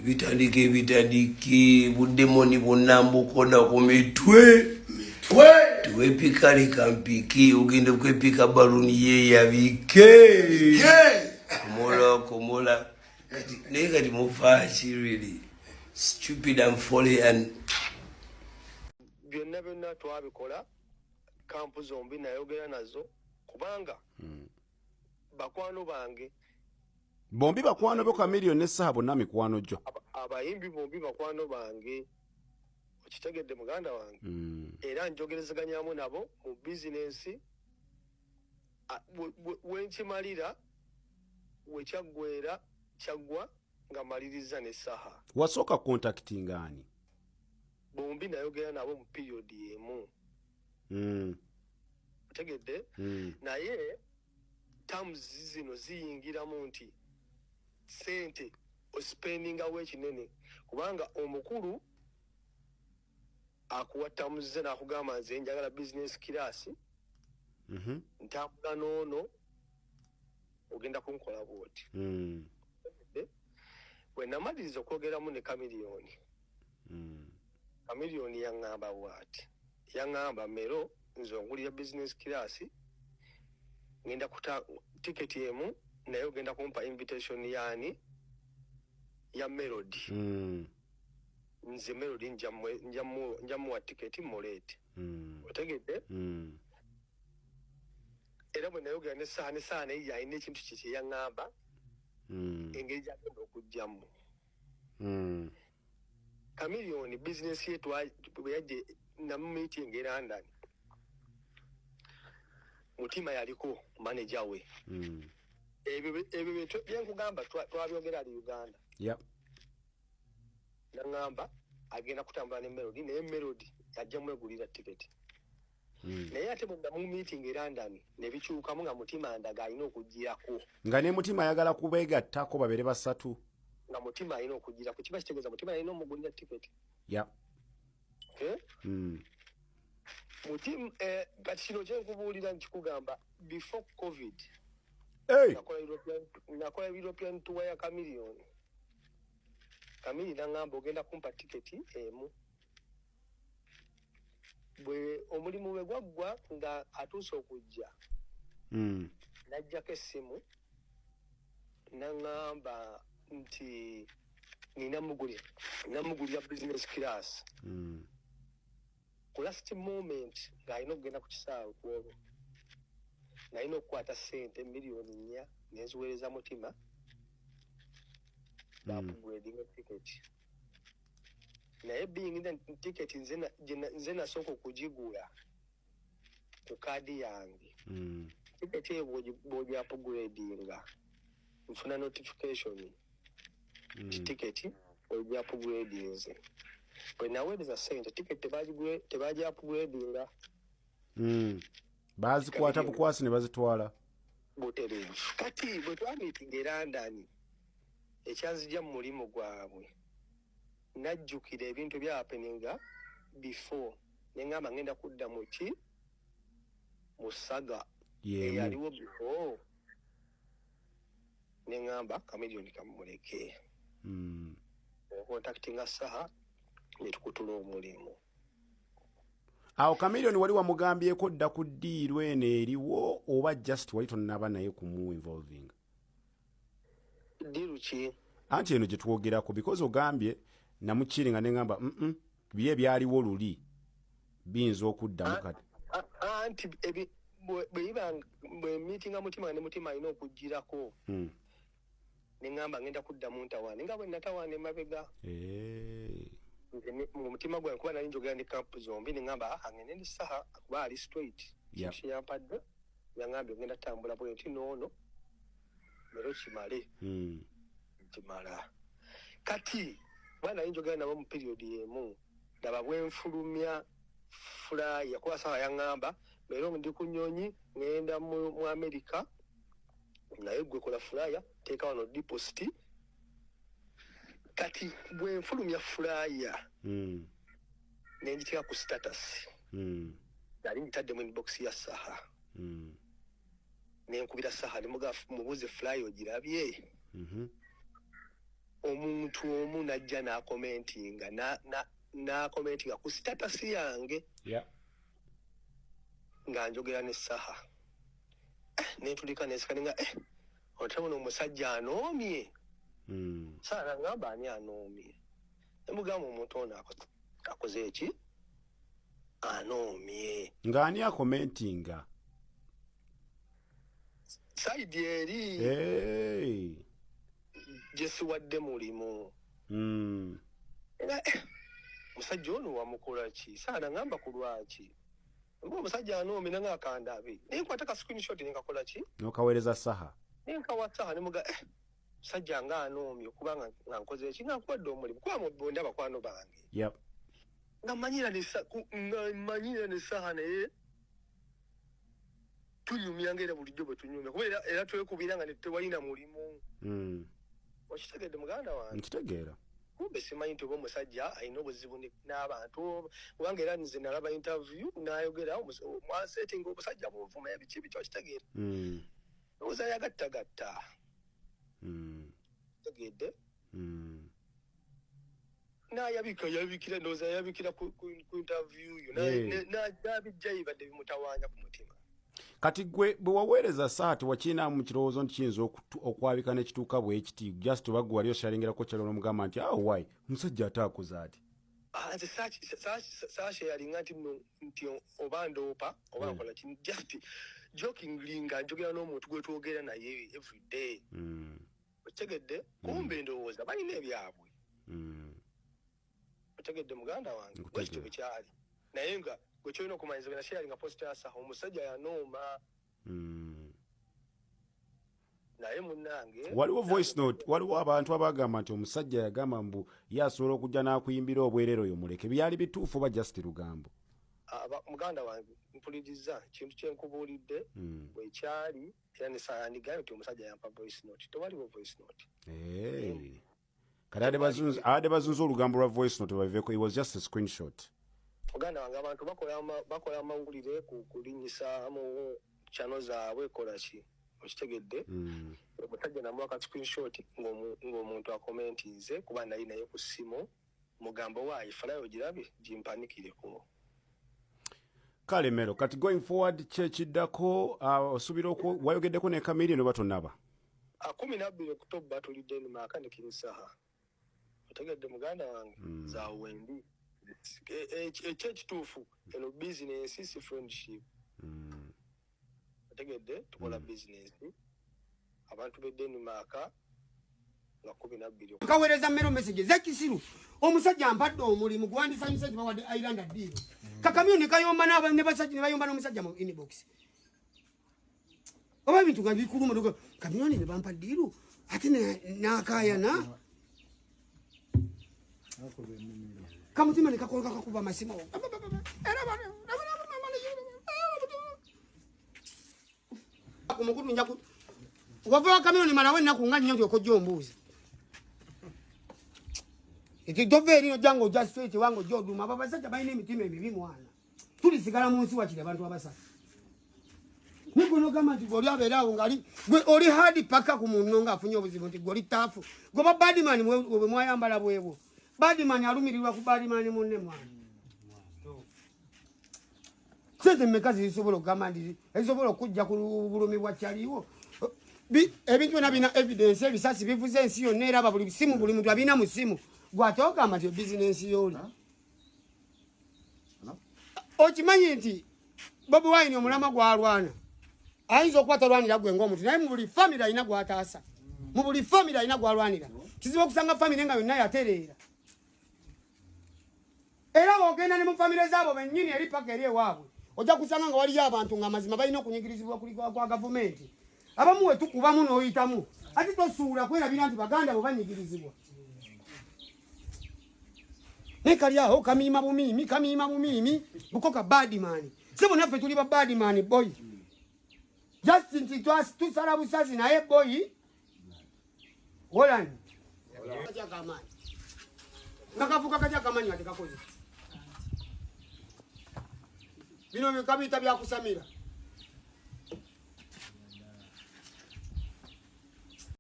bitandike buddemoni bwonna mbukona ku mitwe tuwepika leka mpike ugende kwepika baluni yeyabike komola naye kati mufaki really stupid and folly and byonna twabikola kampu zombi nayogera nazo kubanga bakwano bange bombi bakwano bo Chameleone ne Saha bonna mikwano gyo abayimbi bombi bakwano bange okitegedde muganda wange era njogerezeganyaamu nabo mu bizinensi wenkimalira wekyagwera kyagwa nga maliriza ne Saha wasooka contacting ani bombi nayogera nabo mu period yemu otegedde naye terms zino ziyingiramu nti sente ospendingawo ekinene kubanga omukulu akuwa terms ze n'akugamba nze njagala business class ntambula noono ogenda kunkola bwoti bwe namaliriza okwogeramu ne Chameleone Chameleone yaŋŋamba bwati yaŋŋamba Mero nze ongulira business class ngenda kuta ticket emu naye ogenda kumpa invitation yani ya Melody nze Melody njamuwa ticket mulete otegedde era bwe nayogera ne Saha naye yalina ekintu kye yaŋŋamba engeri gyagenda okujjamu Chameleone business yetu bwe yajje namu meeting e London Mutima yaliko manager we ebyo byenkugamba twabyogera ali Uganda naŋŋamba agenda kutambula ne Melody naye Melody ajja mwegulira ticket naye ate bwe mu meeting e London ne bikyukamu nga Mutima ndaga alina okugirako nga ne Mutima ayagala kubeegattako babere basatu nga Mutima alina okugirako kiba kitegeeza Mutima alina omugulira ticket Mutima kati kino kyenkubuulira nkikugamba before COVID nakola European tour ya Chameleone naŋŋamba ogenda kumpa tiketi emu bwe omulimu bwe gwaggwa nga atuuse okujja najjako essimu naŋŋamba nti ninamugulira business class ku last moment ng'alina okugenda ku kisaawe ku olwo nalina okukwata ssente miliyoni 4 neziweereza Mutima baapugredinga tiketi naye biyingira tiketi nze nasooka okugigula ku kaadi yange tiketi eyo bw'ogyapugredinga nfuna notification tiketi ogyapugredinze bwe naweereza ssente tiketi tebagyapugredinga bazikwata bukwasi ne bazitwala butereevu kati bwe twamiitinga e London ekyanzija mu mulimu gwabwe najjukira ebintu bya happeninga before neŋŋamba ngenda kudda mu ki musaga eyaliwo before neŋŋamba Chameleone kamuleke okontaktinga Saha netukutula omulimu awo Chameleone wali wamugambyeko dda ku ddiiru eno eriwo oba just wali tonnaba naye kumu involving ddiiru ki anti eno gye twogerako because ogambye namukiringa ne ŋŋamba bye ebyaliwo luli biyinza okuddamu kati anti bwe meetinga Mutima ne Mutima alina okugirako ne ŋŋamba ngenda kuddamu ntawaane nga bwe natawaana emabega mu mutima gwange kuba nali njogera ne kampu zombi ne ŋŋamba ngende ndi Saha kuba ali straight kiyampadde yaŋŋambye ogenda tambula bwe nti noono leero kimale kimala kati kuba nali njogera nabo mu period yemu ndaba bwenfulumya fulaya kuba Saha yaŋŋamba leero ndi ku nnyonyi ŋŋenda mu America naye gwe kola fulaya teeka wano deposit kati bwenfulumya fulaya nenjiteeka ku status nali ngitaddemu inbox ya Saha nenkubira Saha nemubuuze fulaya ogirabye omuntu omu najja n'akomentinga n'akomentinga ku status yange nga njogera n'essaha netulika nesikaninga otamuno omusajja anoomye saala ngamba ani anoomye nemugamba omuntu ono akoze eki anoomye ng'ani akomentinga saidi eri gyesiwadde mulimu era musajja ono wamukola ki saala ngamba ku lwaki mbo omusajja anoomye nanga akandabe nenkwata ka screenshot nenkakola ki nokaweereza saha nenkawa saha nemuga musajja nga anoomye kubanga nga nkoze eki nga nkuwadde omulimu kuba mubonde abakwano bange nga manyira nesaha naye tunyumya ngera bulijjo bwe tunyumya kuba era twekubira nga tewalina mulimu okitegedde muganda wange nkitegeera kumbe simanyi nti oba omusajja alina obuzibu n'abantu kubanga era nze nalaba interview n'ayogera mwasetinga omusajja buvuma ebiki biki okitegeera owuza yagattagatta tegedde yabikira ndowooza yabikira ku interview yo n'abijjayo badde bimutawaanya ku mutima kati gwe bwe waweereza saha tewakiinaamu mu kirowoozo nti kiyinza okwabika n'ekituuka bwekiti just oba gwe wali oshalengerako kyalo n'omugamba nti wayi omusajja ate akoze ati nze saashe yalinga nti oba ndoopa oba nkola kini just jokingly nga njogera n'omuntu gwe twogera naye everyday otegedde kumbe ndowooza balina ebyabwe otegedde muganda wange bwekityo bwe kyali naye nga gwe kyolina okumanyiza gwe nasharing nga posta ya saha omusajja yanooma naye munnange waliwo voice note waliwo abantu abagamba nti omusajja yagamba mbu ye asobola okujja n'akuyimbira obwereere oyo muleke byali bituufu oba just lugambo muganda wange mpuliriza kintu kyenkubuulidde bwekyali era nesayandigayo nti omusajja yampa voice note tewaliwo voice note kati ade bazunza olugambo lwa voice note baviveeko it was just a screenshot muganda wange abantu bakola amawulire kulinyisa mu channel zaabwe kola ki okitegedde omusajja namuwa ka screenshot ng'omuntu akomentinze kuba nali naye ku ssimu mugambo waayi falayo girabye gimpanikireko kale mero kati going forward kyekiddako osuubira wayogeddeko ne Chameleon oba tonnaba 12 Oktoba tulidde ni maaka ne kinsaha otegedde muganda wange zaawembi ekituufu eno business si friendship otegedde tukola business abantu be Denmark nga 12 kaweereza mmero message zekisiru omusajja ampadde omulimu gwandisanyusa kibawadde Islander deal kakamyo ne kayomba n'aba ne basajja ne bayomba n'omusajja mu inbox oba bintu nga bikuluma doga kamyoni ne bampa deal ate n'akaayana kamutima ne kakoloka kakuba amasimo kumukutu njaku wava kamyoni malawe nnaku nga nnyo okojja ombuuzi eti dove erino jango just straight wango joduma abasajja balina emitima emibi mwana tulisigala mu nsi wakiri abantu abasatu nikuno gamba nti gwe abeera awo ngali gwe oli hadi paka ku munno ng'afunye obuzibu nti gwe oli taafu gwe ba badman bwe mwayambala bwebwo badman alumirirwa ku badman munne mwana sente mmeka zisobola okugamba nti ezisobola okujja ku bulumi bwa kyaliwo ebintu byonna bina evidence ebisasi bivuze ensi yonna era buli simu buli muntu abina mu simu gwate ogamba nti bizinensi yoli okimanyi nti Bobi Wine omulama gwalwana ayinza okukwata olwanira gwe ng'omuntu naye mu buli famire alina gwataasa mu buli famire alina gwalwanira kizibu okusanga famire nga yonna yatereera era bw'ogenda ne mu famire zaabo bennyini eri paka eri ewaabwe ojja kusanga nga waliyo abantu nga mazima balina okunyigirizibwa kwa gavumenti abamu we tukubamu n'oyitamu ate tosuula kwerabira nti baganda bo banyigirizibwa nekali aho kamiima bumiimi bukoka badman sebo naffe tuli ba badman boy just nti tusala busazi naye boy holani ngakafuka kaja kamanyi ati kakoze bino kabita byakusamira